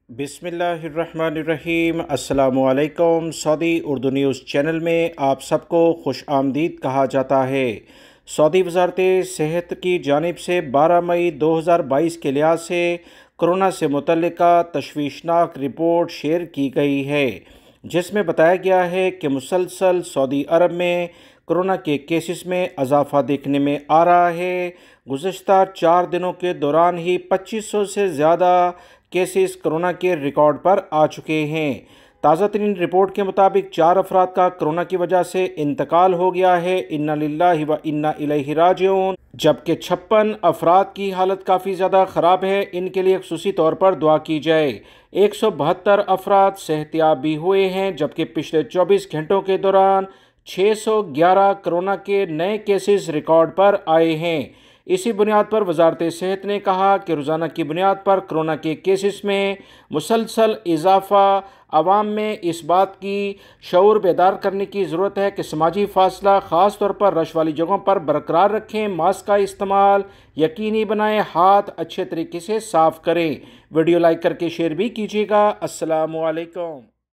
बिस्मिल्लाहिर्रहमानिर्रहीम। अस्सलामुअलैकुम। Saudi Urdu news channel में आप सबको खुश आमदीद कहा जाता है। सऊदी वज़ारत सेहत की जानिब से 12 मई 2022 के लिहाज से कोरोना से मुतल्लिका तशवीशनाक रिपोर्ट शेयर की गई है, जिसमें बताया गया है कि मुसलसल सऊदी अरब में कोरोना के केसेस में इजाफ़ा देखने में आ रहा है। गुज़श्ता 4 दिनों के दौरान ही 2500 से ज़्यादा केसेस कोरोना के रिकॉर्ड पर आ चुके हैं। ताज़ा तरीन रिपोर्ट के मुताबिक 4 अफराद का कोरोना की वजह से इंतकाल हो गया है। इन्ना लिल्लाहि व इन्ना इलैहि राजिऊन। जबकि 56 अफराद की हालत काफ़ी ज़्यादा ख़राब है। इनके लिए खुसूसी तौर पर दुआ की जाए। 172 अफराद सेहतियाब भी हुए हैं, जबकि पिछले 24 घंटों के दौरान 611 कोरोना के नए केसेस रिकॉर्ड पर आए हैं। इसी बुनियाद पर वजारत सेहत ने कहा कि रोज़ाना की बुनियाद पर कोरोना के केसेस में मुसलसल इजाफ़ा आवाम में इस बात की शऊर बेदार करने की ज़रूरत है कि समाजी फ़ासला ख़ास तौर पर रश वाली जगहों पर बरकरार रखें, मास्क का इस्तेमाल यकीनी बनाएं, हाथ अच्छे तरीके से साफ़ करें। वीडियो लाइक करके शेयर भी कीजिएगा। अस्सलामु अलैकुम।